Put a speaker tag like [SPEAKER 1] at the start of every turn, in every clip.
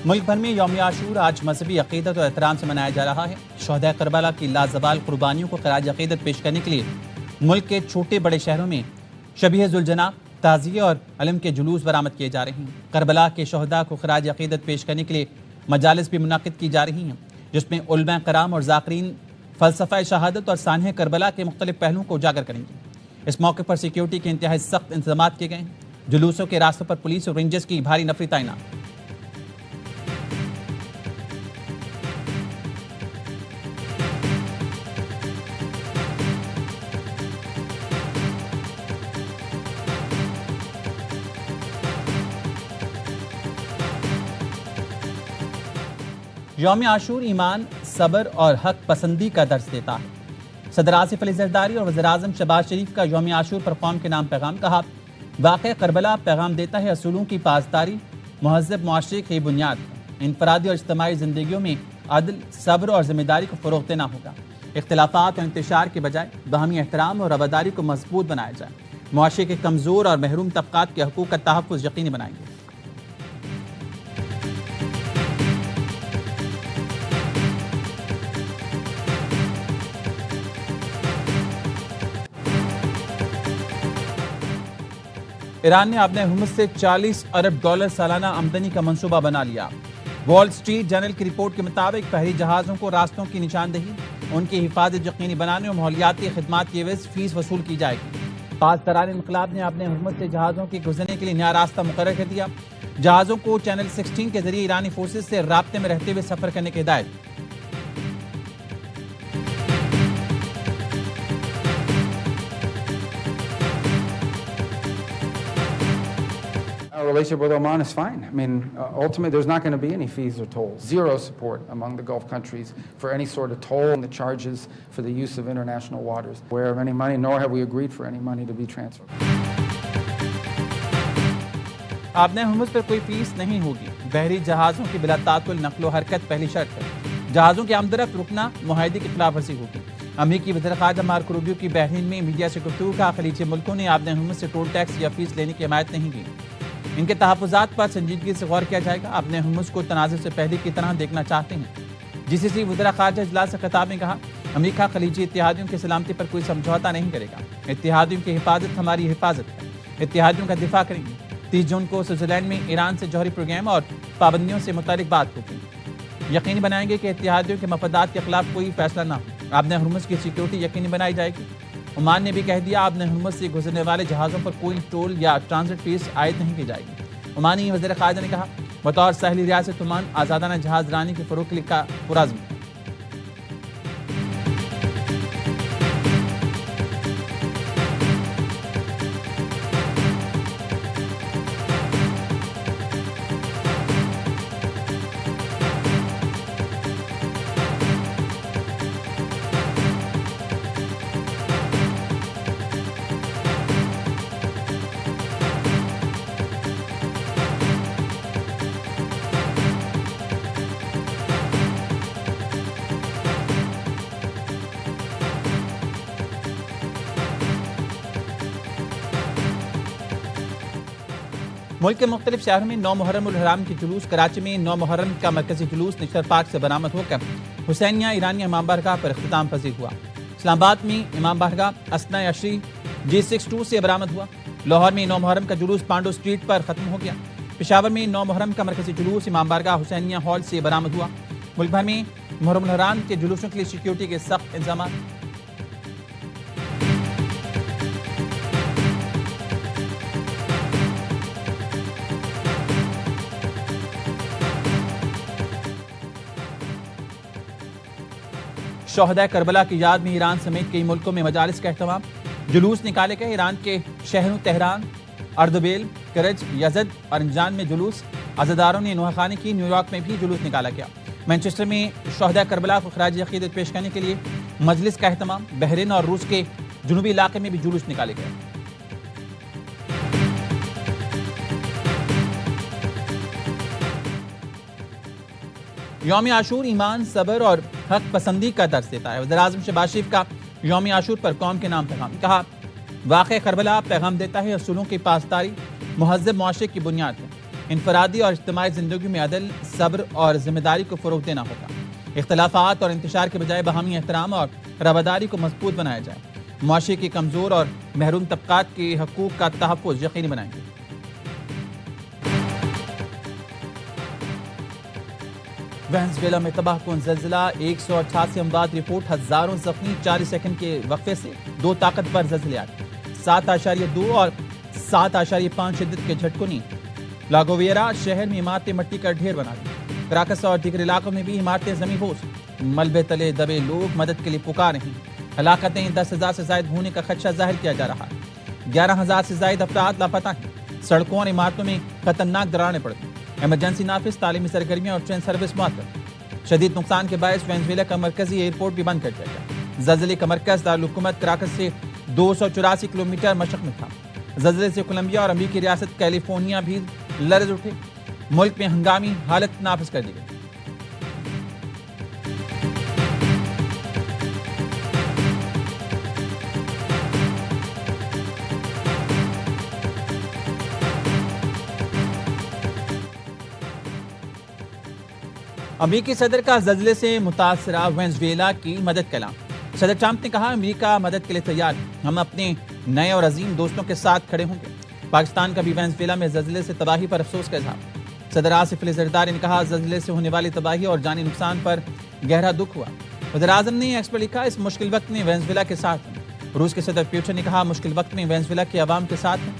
[SPEAKER 1] ملک بھر میں یوم عاشور آج مذہبی عقیدت اور احترام سے منایا جا رہا ہے۔ شہداء کربلا کی لازوال قربانیوں کو خراج عقیدت پیش کرنے کے لیے ملک کے چھوٹے بڑے شہروں میں شبیہ ذوالجناح تعزیے اور علم کے جلوس برآمد کیے جا رہے ہیں۔ کربلا کے شہداء کو خراج عقیدت پیش کرنے کے لیے مجالس بھی منعقد کی جا رہی ہیں، جس میں علماء کرام اور ذاکرین فلسفہ شہادت اور سانحہ کربلا کے مختلف پہلوؤں کو اجاگر کریں گے۔ اس موقع پر سیکیورٹی کے انتہائی سخت انتظامات کیے گئے ہیں۔ جلوسوں کے راستوں پر پولیس اور رینجرز کی بھاری نفری تعینات۔ یوم عاشور ایمان، صبر اور حق پسندی کا درس دیتا ہے۔ صدر آصف علی زرداری اور وزیر اعظم شہباز شریف کا یوم عاشور پر قوم کے نام پیغام کہا۔ واقعہ کربلا پیغام دیتا ہے اصولوں کی پاسداری مہذب معاشرے کی بنیاد ہے۔ انفرادی اور اجتماعی زندگیوں میں عدل، صبر اور ذمہ داری کو فروغ دینا ہوگا۔ اختلافات اور انتشار کے بجائے باہمی احترام اور رواداری کو مضبوط بنایا جائے۔ معاشرے کے کمزور اور محروم طبقات کے حقوق کا تحفظ یقینی بنائیں گے۔ ایران نے اپنے ہرمز سے $40 ارب سالانہ آمدنی کا منصوبہ بنا لیا۔ وال سٹریٹ جرنل کی رپورٹ کے مطابق بحری جہازوں کو راستوں کی نشاندہی، ان کی حفاظت یقینی بنانے اور ماحولیاتی خدمات کی عوض فیس وصول کی جائے گی۔ پاسداران انقلاب نے اپنے ہرمز سے جہازوں کے گزرنے کے لیے نیا راستہ مقرر کر دیا۔ جہازوں کو چینل 16 کے ذریعے ایرانی فورسز سے رابطے میں رہتے ہوئے سفر کرنے کی ہدایت۔
[SPEAKER 2] Our relationship with Oman is fine. I mean, ultimately, there's not going to be any fees or tolls. Zero support among the Gulf countries for any sort of toll and the charges for the use of international waters. Aware of any money, nor have we agreed for any money to be transferred.
[SPEAKER 1] آبِ ہرمز پر کوئی fees نہیں ہوگی۔ بحری جہازوں کی بلا تعطل نقل و حرکت پہلی شرط ہے۔ جہازوں کے آمدرفت رکنا معاہدے کی خلاف ورزی ہوگی۔ امریکی وزیر خارجہ مارکو روبیو کی بحرین میں میڈیا سے گفتگو کا خلیجی ملکوں نے آبِ ہرمز سے ٹول ٹیکس یا فیس لینے کی حمایت نہیں کی۔ ان کے تحفظات پر سنجیدگی سے غور کیا جائے گا۔ آبِ ہرمز کو تنازع سے پہلے کی طرح دیکھنا چاہتے ہیں۔ جی سی سی وزراء خارجہ اجلاس سے خطاب میں کہا، امریکہ خلیجی اتحادیوں کی سلامتی پر کوئی سمجھوتہ نہیں کرے گا۔ اتحادیوں کی حفاظت ہماری حفاظت ہے۔ اتحادیوں کا دفاع کریں گے۔ 30 جون کو سوئٹزرلینڈ میں ایران سے جوہری پروگرام اور پابندیوں سے متعلق بات ہوگی۔ یقینی بنائیں گے کہ اتحادیوں کے مفادات کے خلاف کوئی فیصلہ نہ ہو۔ آبِ ہرمز کی سیکیورٹی یقینی بنائی جائے گی۔ عمان نے بھی کہہ دیا، آبِ ہرمز سے گزرنے والے جہازوں پر کوئی ٹول یا ٹرانزٹ فیس عائد نہیں کی جائے گی۔ عمانی وزیر خارجہ نے کہا، بطور ساحلی ریاست عمان آزادانہ جہاز رانی کے فروغ کے لیے کا پرعزم ہے۔ ملک کے مختلف شہروں میں 9 محرم الحرام کے جلوس۔ کراچی میں 9 محرم کا مرکزی جلوس نشتر پارک سے برآمد ہو کر حسینیہ ایرانیہ امام بارگاہ پر اختتام پذیر ہوا۔ اسلام آباد میں امام بارگاہ اسنا عشری G62 سے برآمد ہوا۔ لاہور میں 9 محرم کا جلوس پانڈو سٹریٹ پر ختم ہو گیا۔ پشاور میں 9 محرم کا مرکزی جلوس امام بارگاہ حسینیہ ہال سے برآمد ہوا۔ ملک بھر میں محرم الحرام کے جلوسوں کے لیے سیکیورٹی کے سخت انتظامات۔ شہداء کربلا کی یاد میں ایران سمیت کئی ملکوں میں مجالس کا اہتمام۔ جلوس نکالے گئے۔ ایران کے شہروں تہران، اردبیل، کرج، یزد اور انجان میں جلوس۔ عزاداروں نے نوحہ خوانی کی۔ نیو یارک میں بھی جلوس نکالا گیا۔ مانچسٹر میں شہداء کربلا کو خراج عقیدت پیش کرنے کے لیے مجلس کا اہتمام۔ بحرین اور روس کے جنوبی علاقے میں بھی جلوس نکالے گئے۔ یوم عاشور ایمان، صبر اور حق پسندی کا درس دیتا ہے۔ وزیر اعظم شہباز شریف کا یوم عاشور پر قوم کے نام پیغام کہا، واقعہ کربلا پیغام دیتا ہے اصولوں کی پاسداری مہذب معاشرے کی بنیاد ہے۔ انفرادی اور اجتماعی زندگی میں عدل، صبر اور ذمہ داری کو فروغ دینا ہوگا۔ اختلافات اور انتشار کے بجائے باہمی احترام اور رواداری کو مضبوط بنایا جائے۔ معاشرے کے کمزور اور محروم طبقات کے حقوق کا تحفظ یقینی بنائیں گے۔ وینزویلا میں تباہ کن زلزلہ، 188 اموات رپورٹ، ہزاروں زخمی، 40 سیکنڈ کے وقفے سے 2 طاقتور زلزلے آئے، 7.2 اور 7.5 شدت کے جھٹکوں نے لاگویرا شہر میں عمارتیں مٹی کا ڈھیر بنا دی۔ کراکس اور دیگر علاقوں میں بھی عمارتیں زمین بوس، ملبے تلے دبے لوگ مدد کے لیے پکار رہے ہیں۔ ہلاکتیں 10,000 سے زائد ہونے کا خدشہ ظاہر کیا جا رہا ہے۔ 11,000 سے زائد افراد لاپتہ ہیں۔ سڑکوں اور عمارتوں میں خطرناک دراریں پڑ گئیں۔ ایمرجنسی نافذ، تعلیمی سرگرمیاں اور ٹرین سروس معطل۔ شدید نقصان کے باعث وینزویلا کا مرکزی ایئرپورٹ بھی بند کر دیا گیا۔ زلزلے کا مرکز دارالحکومت کراکس سے 284 کلومیٹر مشرق میں تھا۔ زلزلے سے کولمبیا اور امریکی ریاست کیلیفورنیا بھی لرز اٹھے۔ ملک میں ہنگامی حالت نافذ کر دی گئی۔ امریکی صدر کا زلزلے سے متاثرہ وینزویلا کی مدد کا اعلان۔ صدر ٹرمپ نے کہا، امریکہ مدد کے لیے تیار ہے، ہم اپنے نئے اور عظیم دوستوں کے ساتھ کھڑے ہوں گے۔ پاکستان کا بھی وینزویلا میں زلزلے سے تباہی پر افسوس کا اظہار۔ صدر آصف علی زرداری نے کہا، زلزلے سے ہونے والی تباہی اور جانی نقصان پر گہرا دکھ ہوا۔ وزیر اعظم نے ایکس پر لکھا، اس مشکل وقت میں وینزویلا کے ساتھ ہیں۔ روس کے صدر پیوٹن نے کہا، مشکل وقت میں وینزویلا کے عوام کے ساتھ ہیں۔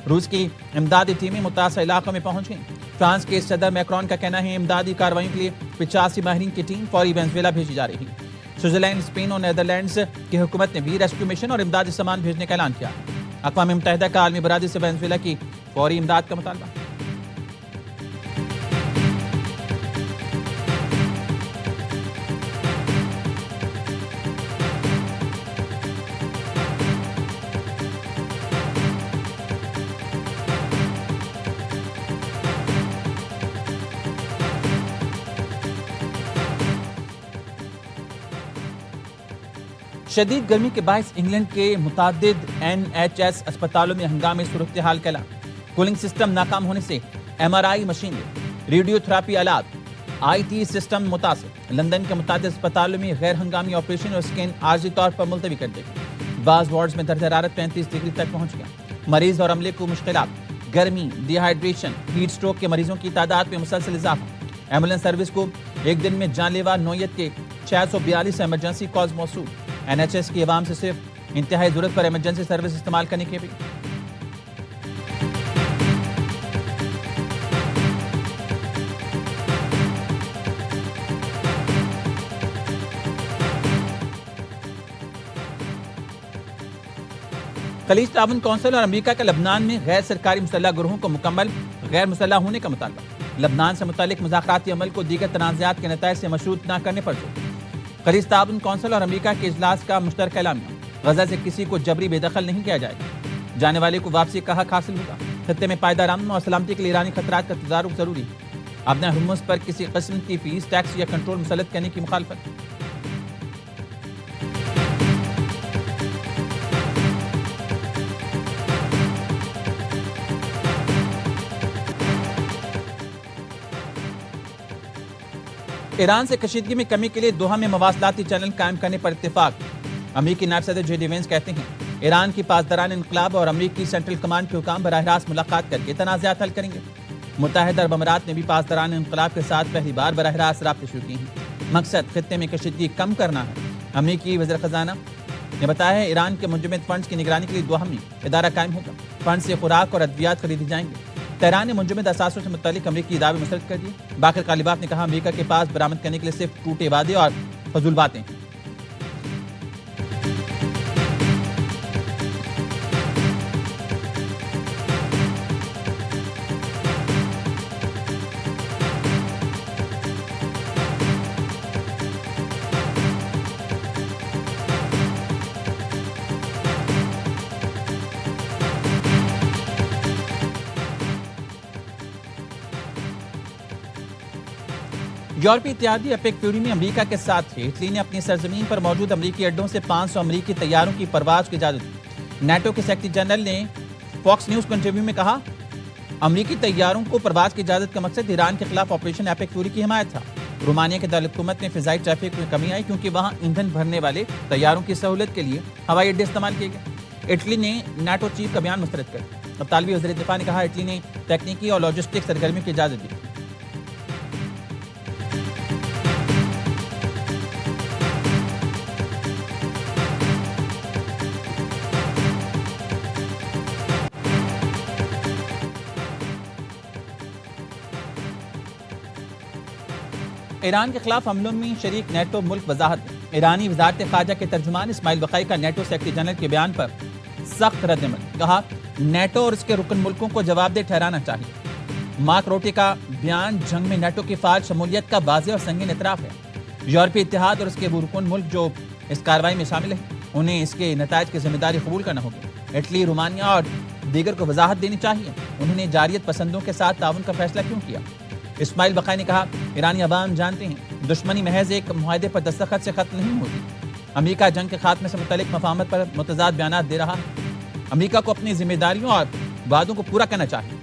[SPEAKER 1] روس کی امدادی ٹیمیں متاثرہ علاقوں میں پہنچ گئیں۔ فرانس کے صدر میکرون کا کہنا ہے، امدادی کارروائیوں کے لیے 85 ماہرین کی ٹیم فوری وینزویلا بھیجی جا رہی ہے۔ سوئٹزرلینڈ، اسپین اور نیدرلینڈز کی حکومت نے بھی ریسکیو مشن اور امدادی سامان بھیجنے کا اعلان کیا۔ اقوام متحدہ کا عالمی برادری سے وینزویلا کی فوری امداد کا مطالبہ۔ شدید گرمی کے باعث انگلینڈ کے متعدد NHS اسپتالوں میں ہنگامی صورتحال کا اعلان۔ کولنگ سسٹم ناکام ہونے سے MRI مشینیں، ریڈیو تھراپی آلات، IT سسٹم متاثر۔ لندن کے متعدد اسپتالوں میں غیر ہنگامی آپریشن اور اسکین عارضی طور پر ملتوی کر دی گئی۔ بعض وارڈز میں درجہ حرارت 35 ڈگری تک پہنچ گیا۔ مریض اور عملے کو مشکلات، گرمی، ڈی ہائیڈریشن، ہیٹ سٹروک کے مریضوں کی تعداد میں مسلسل اضافہ۔ ایمبولینس سروس کو ایک دن میں جان لیوا نوعیت کے 642 ایمرجنسی کالز موصول۔ NHS کی عوام سے صرف انتہائی ضرورت پر ایمرجنسی سروس استعمال کرنے کی بھی۔ خلیج تعاون کونسل اور امریکہ کا لبنان میں غیر سرکاری مسلح گروہوں کو مکمل غیر مسلح ہونے کا مطالبہ۔ لبنان سے متعلق مذاکراتی عمل کو دیگر تنازعات کے نتائج سے مشروط نہ کرنے پر زور۔ خلیج تعاون کونسل اور امریکہ کے اجلاس کا مشترکہ اعلامیہ، غزہ سے کسی کو جبری بے دخل نہیں کیا جائے گا، جانے والے کو واپسی کا حق حاصل ہوگا۔ خطے میں پائیدار امن اور سلامتی کے لیے ایرانی خطرات کا تدارک ضروری ہے۔ اپنے ہرمز پر کسی قسم کی فیس، ٹیکس یا کنٹرول مسلط کرنے کی مخالفت۔ ایران سے کشیدگی میں کمی کے لیے دوحہ میں مواصلاتی چینل قائم کرنے پر اتفاق۔ امریکی نائب صدر جے ڈی وینس کہتے ہیں، ایران کی پاسداران انقلاب اور امریکی سینٹرل کمانڈ کے حکام براہ راست ملاقات کر کے تنازعات حل کریں گے۔ متحدہ عرب امارات نے بھی پاسداران انقلاب کے ساتھ پہلی بار براہ راست رابطے شروع کیے ہیں۔ مقصد خطے میں کشیدگی کم کرنا ہے۔ امریکی وزیر خزانہ نے بتایا ہے، ایران کے منجمد فنڈز کی نگرانی کے لیے دوحہ میں ادارہ قائم ہوگا۔ فنڈ سے خوراک اور ادویات خریدی جائیں گے۔ تہران نے منجمد اثاثوں سے متعلق امریکی دعوے مسترد کر دیے۔ باقر غالباف نے کہا، امریکہ کے پاس برآمد کرنے کے لیے صرف ٹوٹے وعدے اور فضول باتیں ہیں۔ یورپی اتحادی اپیک فیوری میں امریکہ کے ساتھ ہے۔ اٹلی نے اپنی سرزمین پر موجود امریکی اڈوں سے 500 امریکی طیاروں کی پرواز کی اجازت دی۔ نیٹو کے سیکرٹری جنرل نے فاکس نیوز کو انٹرویو میں کہا، امریکی طیاروں کو پرواز کی اجازت کا مقصد ایران کے خلاف آپریشن ایپک فیوری کی حمایت تھا۔ رومانیہ کے دارالحکومت میں فضائی ٹریفک میں کمی آئی کیونکہ وہاں ایندھن بھرنے والے طیاروں کی سہولت کے لیے ہوائی اڈے استعمال کیے گئے۔ اٹلی نے نیٹو چیف کا بیان مسترد کر دیا۔ اطالوی وزیر دفاع نے کہا اٹلی نے تکنیکی اور لاجسٹک سرگرمیوں کی اجازت دی۔ ایران کے خلاف حملوں میں شریک نیٹو ملک وضاحت دیں۔ ایرانی وزارت خارجہ کے ترجمان اسماعیل بقائی کا نیٹو سیکرٹری جنرل کے بیان پر سخت رد عمل۔ کہا نیٹو اور اس کے رکن ملکوں کو جواب دہ ٹھہرانا چاہیے۔ مارک روٹے کا بیان جنگ میں نیٹو کی فعال شمولیت کا واضح اور سنگین اعتراف ہے۔ یورپی اتحاد اور اس کے وہ رکن ملک جو اس کارروائی میں شامل ہیں انہیں اس کے نتائج کی ذمہ داری قبول کرنا ہوگی۔ اٹلی، رومانیہ اور دیگر کو وضاحت دینی چاہیے انہوں نے جاریت پسندوں کے ساتھ تعاون کا فیصلہ کیوں کیا۔ اسماعیل بقائی نے کہا ایرانی عوام جانتے ہیں دشمنی محض ایک معاہدے پر دستخط سے ختم نہیں ہوتی۔ امریکہ جنگ کے خاتمے سے متعلق مفاہمت پر متضاد بیانات دے رہا ہے۔ امریکہ کو اپنی ذمہ داریوں اور وعدوں کو پورا کرنا چاہیے۔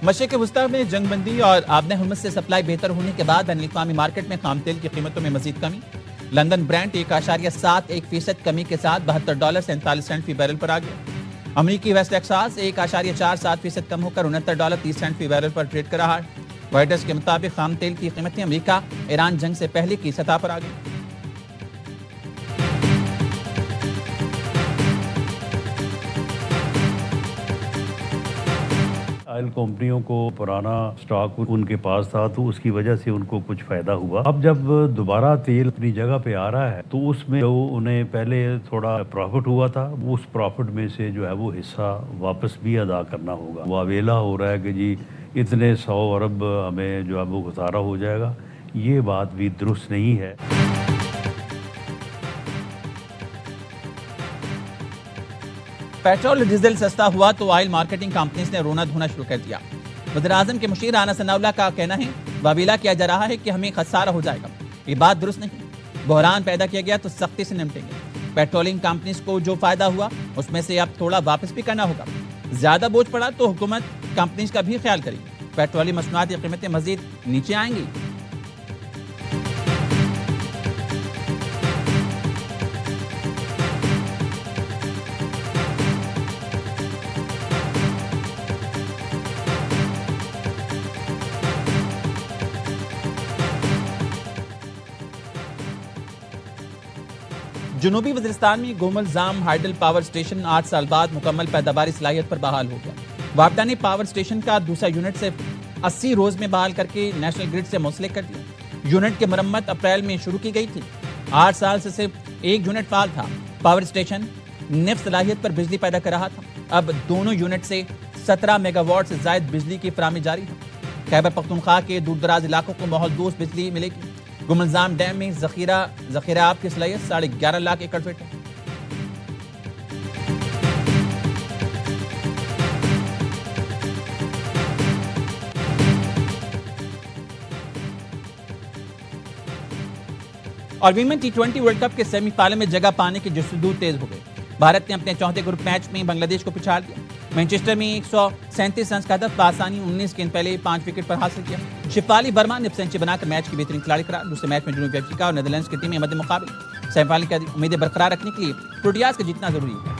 [SPEAKER 1] مشرق وسطی میں جنگ بندی اور آبِ ہرمز سے سپلائی بہتر ہونے کے بعد بین الاقوامی مارکیٹ میں خام تیل کی قیمتوں میں مزید کمی۔ لندن برینٹ 1.71% کمی کے ساتھ $72.47 فی بیرل پر آ گیا۔ امریکی ویسٹ ٹیکساس 1.47% کم ہو کر $69.30 فی بیرل پر ٹریڈ کر رہا ہے۔ رائٹرز کے مطابق خام تیل کی قیمتیں امریکہ ایران جنگ سے پہلے کی سطح پر آ گئی۔
[SPEAKER 3] آئل کمپنیوں کو پرانا سٹاک ان کے پاس تھا تو اس کی وجہ سے ان کو کچھ فائدہ ہوا۔ اب جب دوبارہ تیل اپنی جگہ پہ آ رہا ہے تو اس میں جو انہیں پہلے تھوڑا پروفٹ ہوا تھا اس پروفٹ میں سے جو ہے وہ حصہ واپس بھی ادا کرنا ہوگا۔ وہ اویلا ہو رہا ہے کہ جی اتنے 100 ارب ہمیں جو ہے وہ خسارہ ہو جائے گا، یہ بات بھی درست نہیں ہے۔
[SPEAKER 1] پیٹرول ڈیزل سستا ہوا تو آئل مارکیٹنگ کمپنیز نے رونا دھونا شروع کر دیا۔ وزیر اعظم کے مشیر رانا ثناء اللہ کا کہنا ہے واویلا کیا جا رہا ہے کہ ہمیں خسارہ ہو جائے گا، یہ بات درست نہیں۔ بحران پیدا کیا گیا تو سختی سے نمٹیں گے۔ پیٹرولنگ کمپنیز کو جو فائدہ ہوا اس میں سے اب تھوڑا واپس بھی کرنا ہوگا۔ زیادہ بوجھ پڑا تو حکومت کمپنیز کا بھی خیال کرے گی۔ پیٹرولی مصنوعات کی قیمتیں مزید نیچے آئیں گی۔ جنوبی وزیرستان میں گومل زام ہائیڈل پاور اسٹیشن 8 سال بعد مکمل پیداواری صلاحیت پر بحال ہو گیا۔ وابڈا نے پاور اسٹیشن کا دوسرا یونٹ سے 80 روز میں بحال کر کے نیشنل گرڈ سے منسلک کر دیا۔ یونٹ کی مرمت اپریل میں شروع کی گئی تھی۔ 8 سال سے صرف ایک یونٹ فعال تھا۔ پاور اسٹیشن نصف صلاحیت پر بجلی پیدا کر رہا تھا۔ اب دونوں یونٹ سے 17 میگا واٹ سے زائد بجلی کی فراہمی جاری ہے۔ خیبر پختونخوا کے دور دراز علاقوں کو ماحول دوست بجلی ملے گی۔ گملزام ڈیم میں ذخیرہ آب کی صلاحیت 11.5 لاکھ ایکڑ فٹ ہے۔ اور ویمن T20 ورلڈ کپ کے سیمی فائنل میں جگہ پانے کی جستجو تیز ہو گئی۔ بھارت نے اپنے چوتھے گروپ میچ میں بنگلہ دیش کو پچھاڑ دیا۔ مینچسٹر میں 137 رنز کا ہدف بآسانی 19 گیند پہلے 5 وکٹ پر حاصل کیا۔ شفالی ورما نے سنچری بنا کر میچ کی بہترین کھلاڑی قرار۔ دوسرے میچ میں جنوبی افریقہ اور نیدرلینڈز کی ٹیمیں مد مقابل۔ سیمی فائنل کی امیدیں برقرار رکھنے کے لیے پروٹیاز کا جیتنا ضروری ہے۔